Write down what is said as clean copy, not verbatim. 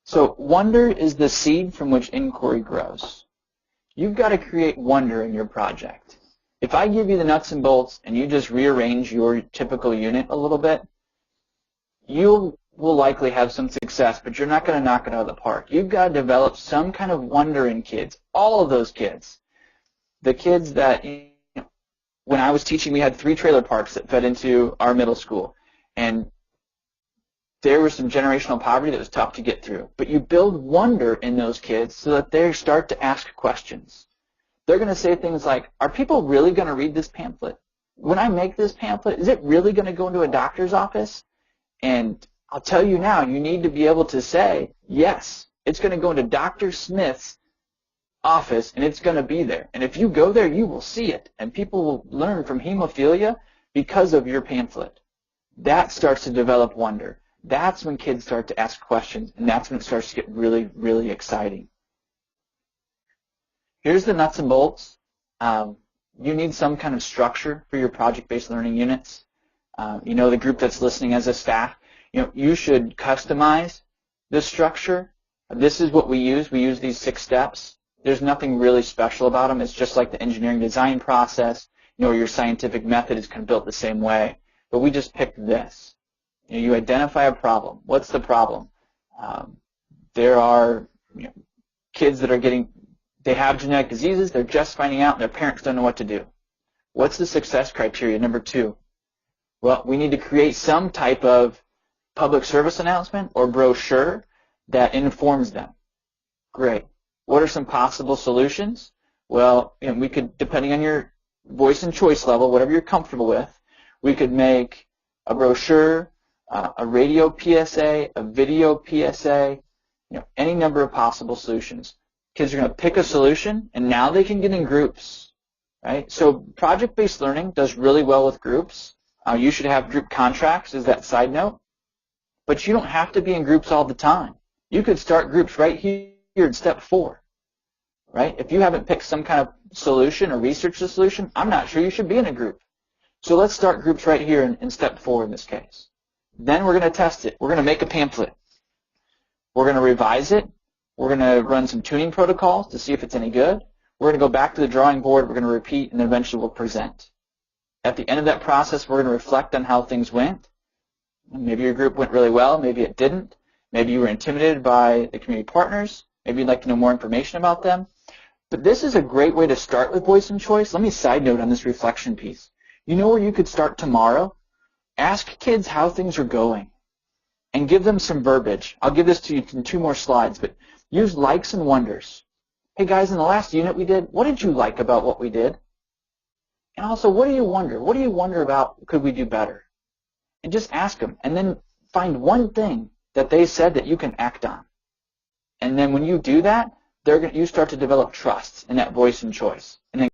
So wonder is the seed from which inquiry grows. You've got to create wonder in your project. If I give you the nuts and bolts and you just rearrange your typical unit a little bit, you will likely have some success, but you're not going to knock it out of the park. You've got to develop some kind of wonder in kids, all of those kids. The kids that, when I was teaching, we had 3 trailer parks that fed into our middle school, and there was some generational poverty that was tough to get through. But you build wonder in those kids so that they start to ask questions. They're going to say things like, are people really going to read this pamphlet? When I make this pamphlet, is it really going to go into a doctor's office? And I'll tell you now, you need to be able to say, yes, it's going to go into Dr. Smith's office, and it's going to be there. And if you go there, you will see it. And people will learn from hemophilia because of your pamphlet. That starts to develop wonder. That's when kids start to ask questions, and that's when it starts to get really, really exciting. Here's the nuts and bolts. You need some kind of structure for your project-based learning units. The group that's listening as a staff, you should customize the structure. This is what we use. We use these 6 steps. There's nothing really special about them. It's just like the engineering design process. Your scientific method is kind of built the same way. But we just picked this. You identify a problem. What's the problem? There are kids that are they have genetic diseases. They're just finding out, and their parents don't know what to do. What's the success criteria? Number 2. Well, we need to create some type of public service announcement or brochure that informs them. Great. What are some possible solutions? Well, we could, depending on your voice and choice level, whatever you're comfortable with, we could make a brochure, a radio PSA, a video PSA, any number of possible solutions. Kids are going to pick a solution, and now they can get in groups, right? So project-based learning does really well with groups. You should have group contracts as that side note, but you don't have to be in groups all the time. You could start groups right here in step 4, right? If you haven't picked some kind of solution or researched the solution, I'm not sure you should be in a group. So let's start groups right here in step 4 in this case. Then we're going to test it. We're going to make a pamphlet. We're going to revise it. We're going to run some tuning protocols to see if it's any good. We're going to go back to the drawing board. We're going to repeat, and then eventually we'll present. At the end of that process, we're going to reflect on how things went. Maybe your group went really well. Maybe it didn't. Maybe you were intimidated by the community partners. Maybe you'd like to know more information about them. But this is a great way to start with voice and choice. Let me side note on this reflection piece. You know where you could start tomorrow? Ask kids how things are going and give them some verbiage. I'll give this to you in 2 more slides, but use likes and wonders. Hey guys, in the last unit we did, what did you like about what we did? And also, what do you wonder? What do you wonder about could we do better? And just ask them, and then find one thing that they said that you can act on. And then when you do that, you start to develop trust in that voice and choice. And then